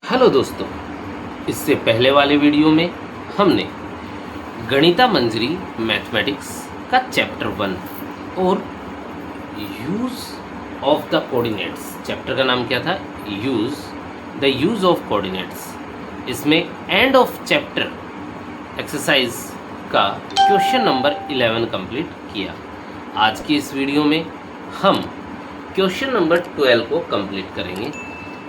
Hello दोस्तों, इससे पहले वाले वीडियो में हमने गणिता मंजरी मैथमेटिक्स का चैप्टर 1 और use of the coordinates, chapter का नाम क्या था? Use of coordinates. इसमें एंड ऑफ चैप्टर एक्सरसाइज का क्वेश्चन नंबर 11 कंप्लीट किया। आज की इस वीडियो में हम क्वेश्चन नंबर 12 को कंप्लीट करेंगे।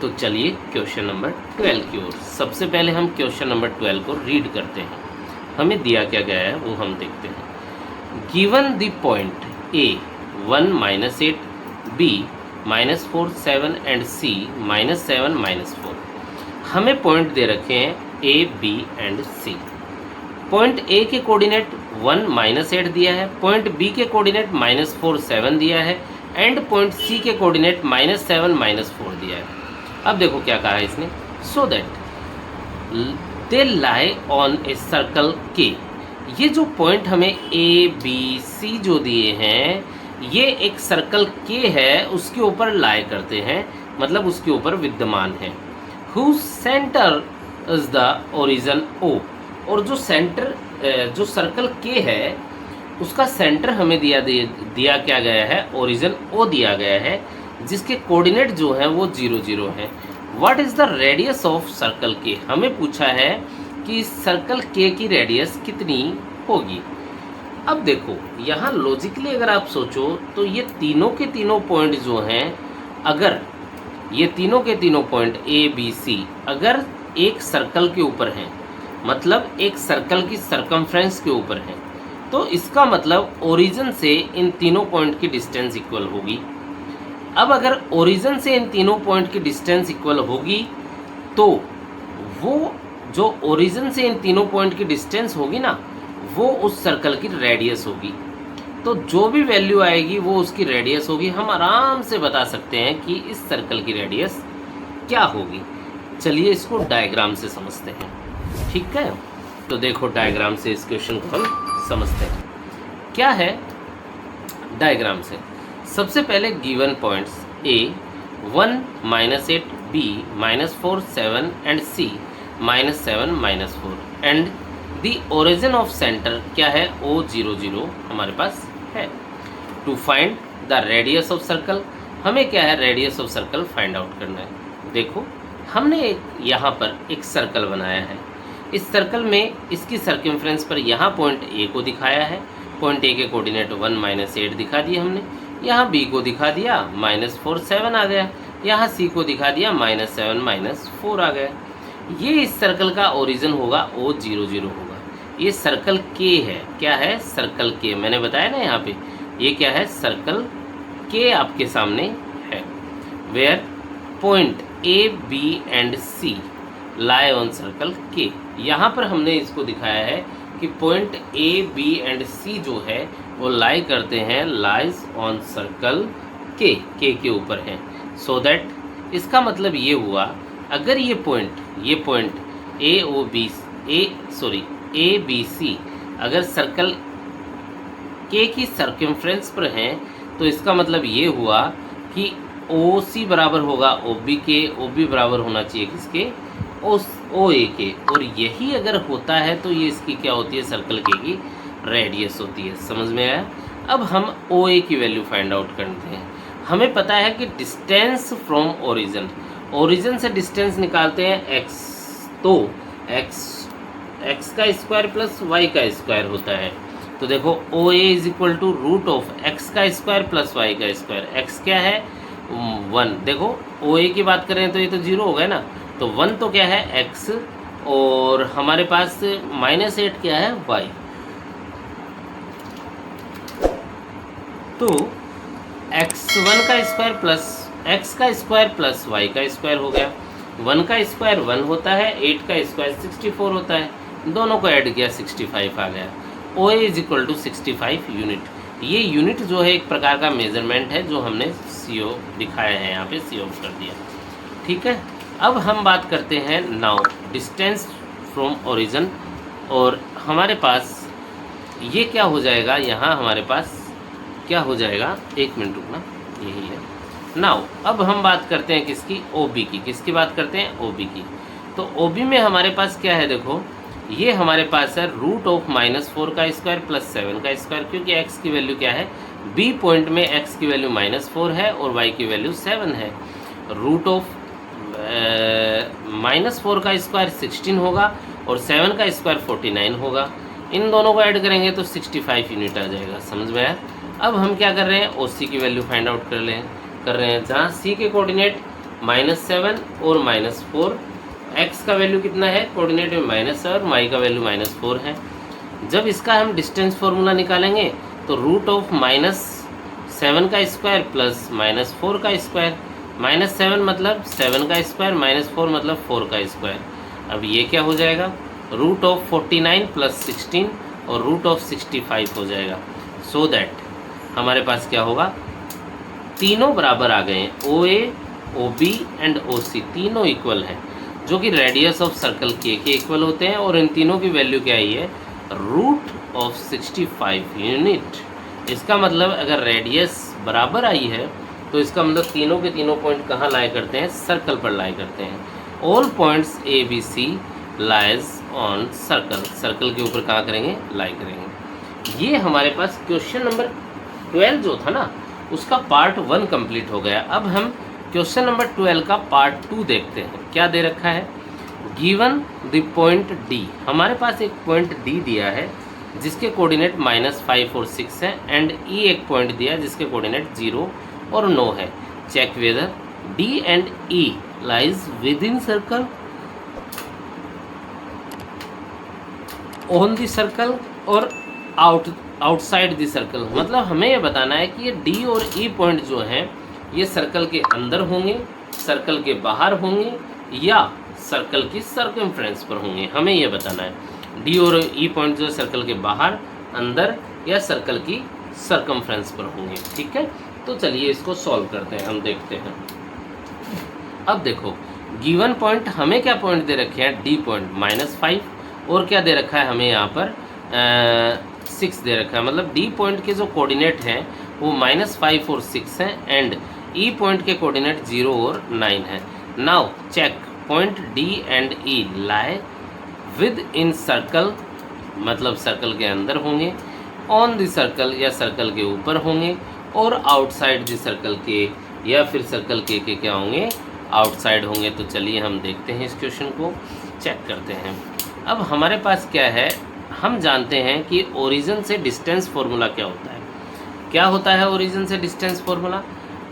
तो चलिए क्वेश्चन नंबर 12 की ओर। सबसे पहले हम क्वेश्चन नंबर 12 को रीड करते हैं। हमें दिया क्या गया है वो हम देखते हैं। Given the point A 1 - 8, B -4 7 and C -7 -4। हमें पॉइंट दे रखे हैं A, B and C. Point A के कोऑर्डिनेट 1 -8 दिया है, पॉइंट बी के कोऑर्डिनेट -4 7 दिया है एंड पॉइंट सी के कोऑर्डिनेट -7 -4 दिया है। अब देखो क्या कहा है इसने, so that they lie on a circle के। ये जो पॉइंट हमें ए बी सी जो दिए हैं, ये एक सर्कल के है, उसके ऊपर लाई करते हैं, मतलब उसके ऊपर विद्यमान है। Who centre is the origin O. और जो सेंटर जो सर्कल के है उसका सेंटर हमें दिया क्या गया है, ओरिजिन ओ दिया गया है, जिसके कोऑर्डिनेट जो हैं वो 0 0 हैं। What is the radius of circle के। हमें पूछा है कि सर्कल के की रेडियस कितनी होगी। अब देखो यहाँ लॉजिकली अगर आप सोचो तो ये तीनों के तीनों पॉइंट जो हैं, अगर ये तीनों के तीनों पॉइंट ए बी सी अगर एक सर्कल के ऊपर हैं, मतलब एक सर्कल की सरकमफ्रेंस के ऊपर हैं, तो इसका मतलब ओरिजिन से इन तीनों पॉइंट की डिस्टेंस इक्वल होगी। अब अगर ओरिजिन से इन तीनों पॉइंट की डिस्टेंस इक्वल होगी तो वो जो ओरिजिन से इन तीनों पॉइंट की डिस्टेंस होगी ना, वो उस सर्कल की रेडियस होगी। तो जो भी वैल्यू आएगी वो उसकी रेडियस होगी। हम आराम से बता सकते हैं कि इस सर्कल की रेडियस क्या होगी। चलिए इसको डायग्राम से समझते हैं, ठीक है? तो देखो डायग्राम से इस क्वेश्चन को हम समझते हैं। क्या है डायग्राम से? सबसे पहले given points A 1 - 8, B -4 7 and C -7 -4 and the origin of centre क्या है, O 0 0 हमारे पास है। To find the radius of circle, हमें क्या है radius of circle find out करना है। देखो हमने यहाँ पर एक सर्कल बनाया है। इस सर्कल में इसकी सर्कमफ्रेंस पर यहाँ पॉइंट ए को दिखाया है। पॉइंट ए के कोऑर्डिनेट 1 - 8 दिखा दिए हमने। यहाँ बी को दिखा दिया -4 7 आ गया। यहाँ सी को दिखा दिया -7 -4 आ गया। ये इस सर्कल का ओरिजिन होगा, O 0 0 होगा। ये सर्कल के है। क्या है? सर्कल के। मैंने बताया ना यहाँ पे ये क्या है, सर्कल के आपके सामने है। Where point A B and C lie on circle के। यहाँ पर हमने इसको दिखाया है कि point A B and C जो है वो लाई करते हैं, लाइज ऑन सर्कल के ऊपर हैं। सो दैट इसका मतलब ये हुआ, अगर ये पॉइंट ए बी सी अगर सर्कल के की सर्कमफ्रेंस पर हैं, तो इसका मतलब ये हुआ कि ओ सी बराबर होगा ओ बी के, ओ बी बराबर होना चाहिए किसके, ओ ए के। और यही अगर होता है तो ये इसकी क्या होती है, सर्कल के की रेडियस होती है। समझ में आया? अब हम ओ ए की वैल्यू फाइंड आउट करते हैं। हमें पता है कि डिस्टेंस फ्रॉम ओरिजिन से डिस्टेंस निकालते हैं एक्स, तो एक्स का स्क्वायर प्लस वाई का स्क्वायर होता है। तो देखो O A is equal to root of X का स्क्वायर प्लस वाई का स्क्वायर। एक्स क्या है 1। देखो ओ ए की बात करें तो ये तो 0 हो गया ना, तो 1 तो क्या है x, और हमारे पास -8 क्या है y। तो x1 का स्क्वायर प्लस x का स्क्वायर प्लस y का स्क्वायर हो गया। 1 का स्क्वायर 1 होता है, 8 का स्क्वायर 64 होता है, दोनों को ऐड किया 65 आ गया। ओ A is equal to 65 unit. ये यूनिट जो है एक प्रकार का मेजरमेंट है जो हमने CO दिखाया है, यहाँ पे CO कर दिया, ठीक है। अब हम बात करते हैं नाउ डिस्टेंस फ्रॉम ओरिजिन, और हमारे पास ये क्या हो जाएगा, यहाँ हमारे पास क्या हो जाएगा, एक मिनट रुकना, यही है। नाउ अब हम बात करते हैं किसकी, OB की। किसकी बात करते हैं, OB की। तो OB में हमारे पास क्या है, देखो ये हमारे पास है रूट ऑफ -4 का स्क्वायर प्लस 7 का स्क्वायर, क्योंकि x की वैल्यू क्या है, B पॉइंट में x की वैल्यू -4 है और y की वैल्यू 7 है। रूट ऑफ -4 का स्क्वायर 16 होगा और 7 का स्क्वायर 49 होगा। इन दोनों को ऐड करेंगे तो 65 यूनिट आ जाएगा। समझ में आया। अब हम क्या कर रहे हैं, OC की वैल्यू फाइंड आउट कर रहे हैं, जहाँ C के कोऑर्डिनेट -7 और -4, x का वैल्यू कितना है, कोऑर्डिनेट में -7 और y का वैल्यू -4 है। जब इसका हम डिस्टेंस फार्मूला निकालेंगे तो रूट ऑफ -7 का स्क्वायर प्लस -4 का स्क्वायर, -7 मतलब 7 का स्क्वायर, -4 मतलब 4 का स्क्वायर। अब ये क्या हो जाएगा, रूट ऑफ 49 प्लस 16 और रूट ऑफ 65 हो जाएगा। सो दैट हमारे पास क्या होगा, तीनों बराबर आ गए हैं, OA, OB एंड OC तीनों इक्वल हैं, जो कि रेडियस ऑफ सर्कल के इक्वल होते हैं। और इन तीनों की वैल्यू क्या आई है, रूट ऑफ 65 यूनिट। इसका मतलब अगर रेडियस बराबर आई है तो इसका मतलब तीनों के तीनों पॉइंट कहाँ लाया करते हैं, सर्कल पर लाया करते हैं। All points ABC lies on circle, circle के ऊपर कहाँ करेंगे, लाई करेंगे। ये हमारे पास क्वेश्चन नंबर 12 जो था ना, उसका पार्ट 1 कंप्लीट हो गया। अब हम क्वेश्चन नंबर 12 का पार्ट 2 देखते हैं। क्या दे रखा है, गिवन द पॉइंट D, हमारे पास एक पॉइंट D दिया है जिसके कोऑर्डिनेट -5 और 6 है, एंड E एक पॉइंट दिया है जिसके कोऑर्डिनेट 0 और 9 है। Check whether D and E lies within circle, on the circle और आउटसाइड द सर्कल। मतलब हमें ये बताना है कि ये D और E पॉइंट जो हैं ये सर्कल के अंदर होंगे, सर्कल के बाहर होंगे, या सर्कल की सर्कमफ्रेंस पर होंगे। हमें ये बताना है D और E पॉइंट जो है सर्कल के बाहर, अंदर या सर्कल की सर्कमफ्रेंस पर होंगे। ठीक है, तो चलिए इसको सॉल्व करते हैं, हम देखते हैं। अब देखो गिवन पॉइंट, हमें क्या पॉइंट दे रखे हैं, D पॉइंट -5, और क्या दे रखा है हमें यहाँ पर 6 दे रखा है। मतलब D पॉइंट के जो कोऑर्डिनेट हैं वो -5 और 6 हैं, एंड E पॉइंट के कोऑर्डिनेट 0 और 9 है। Now check point D and E lie within circle, मतलब सर्कल के अंदर होंगे, ऑन द सर्कल या सर्कल के ऊपर होंगे, और आउटसाइड द सर्कल के या फिर सर्कल के क्या होंगे, आउटसाइड होंगे। तो चलिए हम देखते हैं इस क्वेश्चन को, चेक करते हैं। अब हमारे पास क्या है, हम जानते हैं कि ओरिजिन से डिस्टेंस फार्मूला क्या होता है। क्या होता है ओरिजिन से distance formula,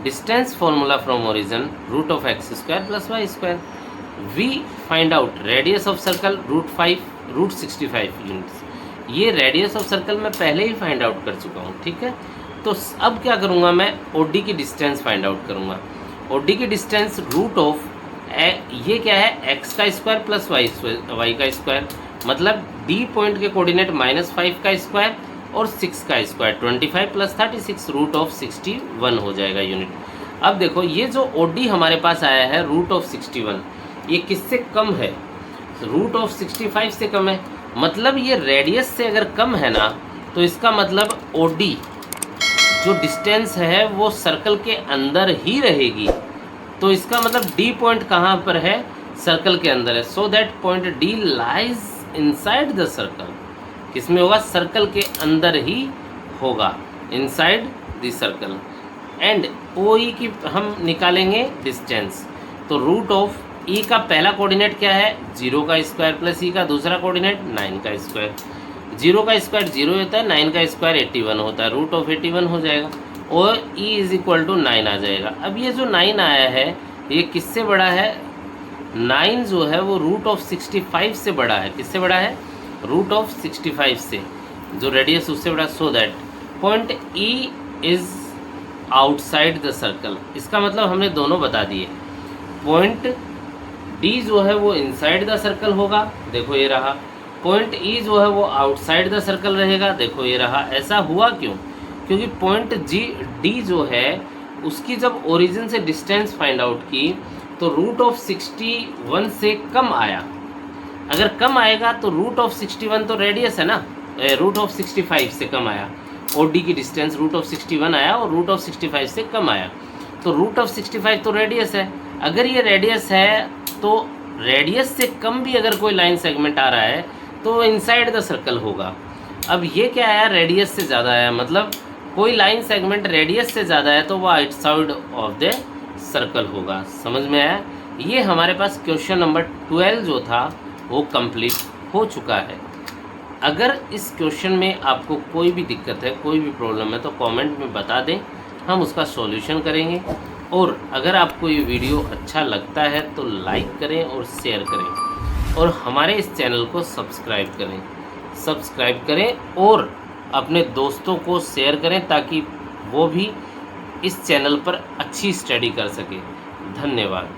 distance formula from origin root of x² plus y²। We find out radius of circle root 65 units. ये रेडियस ऑफ सर्कल मैं पहले ही फाइंड आउट कर चुका हूँ। ठीक है, तो अब क्या करूँगा, मैं OD की डिस्टेंस फाइंड आउट करूँगा। OD की डिस्टेंस रूट ऑफ ये क्या है, x² प्लस y का स्क्वायर, मतलब D पॉइंट के कोऑर्डिनेट -5 का स्क्वायर और 6 का स्क्वायर, 25 प्लस 36 रूट ऑफ 61 हो जाएगा यूनिट। अब देखो ये जो OD हमारे पास आया है रूट ऑफ 61, ये किससे कम है, रूट ऑफ 65 से कम है। मतलब ये रेडियस से अगर कम है ना, तो इसका मतलब OD जो डिस्टेंस है वो सर्कल के अंदर ही रहेगी। तो इसका मतलब D पॉइंट कहाँ पर है, सर्कल के अंदर है। So that point D lies inside the circle, किसमें होगा, सर्कल के अंदर ही होगा, inside the circle. And OE की हम निकालेंगे डिस्टेंस, तो रूट ऑफ E का पहला कोऑर्डिनेट क्या है, 0 का स्क्वायर प्लस E का दूसरा कोऑर्डिनेट 9 का स्क्वायर। 0 का स्क्वायर 0 होता है, 9 का स्क्वायर 81 होता है, रूट ऑफ 81 हो जाएगा, और E = 9 आ जाएगा। अब ये जो 9 आया है ये किससे बड़ा है, 9 जो है वो रूट ऑफ 65 से बड़ा है। किससे बड़ा है, रूट ऑफ 65 से, जो रेडियस उससे बड़ा। So that point E is outside the circle. इसका मतलब हमने दोनों बता दिए। पॉइंट D जो है वो इनसाइड द सर्कल होगा, देखो ये रहा। पॉइंट E जो है वो आउटसाइड द सर्कल रहेगा, देखो ये रहा। ऐसा हुआ क्यों, क्योंकि पॉइंट D जो है उसकी जब ओरिजिन से डिस्टेंस फाइंड आउट की तो रूट ऑफ 61 से कम आया। अगर कम आएगा तो रूट ऑफ 61 तो रेडियस है ना, रूट ऑफ 65 से कम आया। OD की डिस्टेंस रूट ऑफ 61 आया और रूट ऑफ 65 से कम आया। तो रूट ऑफ 65 तो रेडियस है। अगर ये रेडियस है तो रेडियस से कम भी अगर कोई लाइन सेगमेंट आ रहा है तो इनसाइड द सर्कल होगा। अब ये क्या है, रेडियस से ज़्यादा है, मतलब कोई लाइन सेगमेंट रेडियस से ज़्यादा है तो वो आउटसाइड ऑफ द सर्कल होगा। समझ में आया? ये हमारे पास क्वेश्चन नंबर 12 जो था वो कंप्लीट हो चुका है। अगर इस क्वेश्चन में आपको कोई भी दिक्कत है, कोई भी प्रॉब्लम है तो कमेंट में बता दें, हम उसका सॉल्यूशन करेंगे। और अगर आपको ये वीडियो अच्छा लगता है तो लाइक करें और शेयर करें, और हमारे इस चैनल को सब्सक्राइब करें और अपने दोस्तों को शेयर करें ताकि वो भी इस चैनल पर अच्छी स्टडी कर सके। धन्यवाद।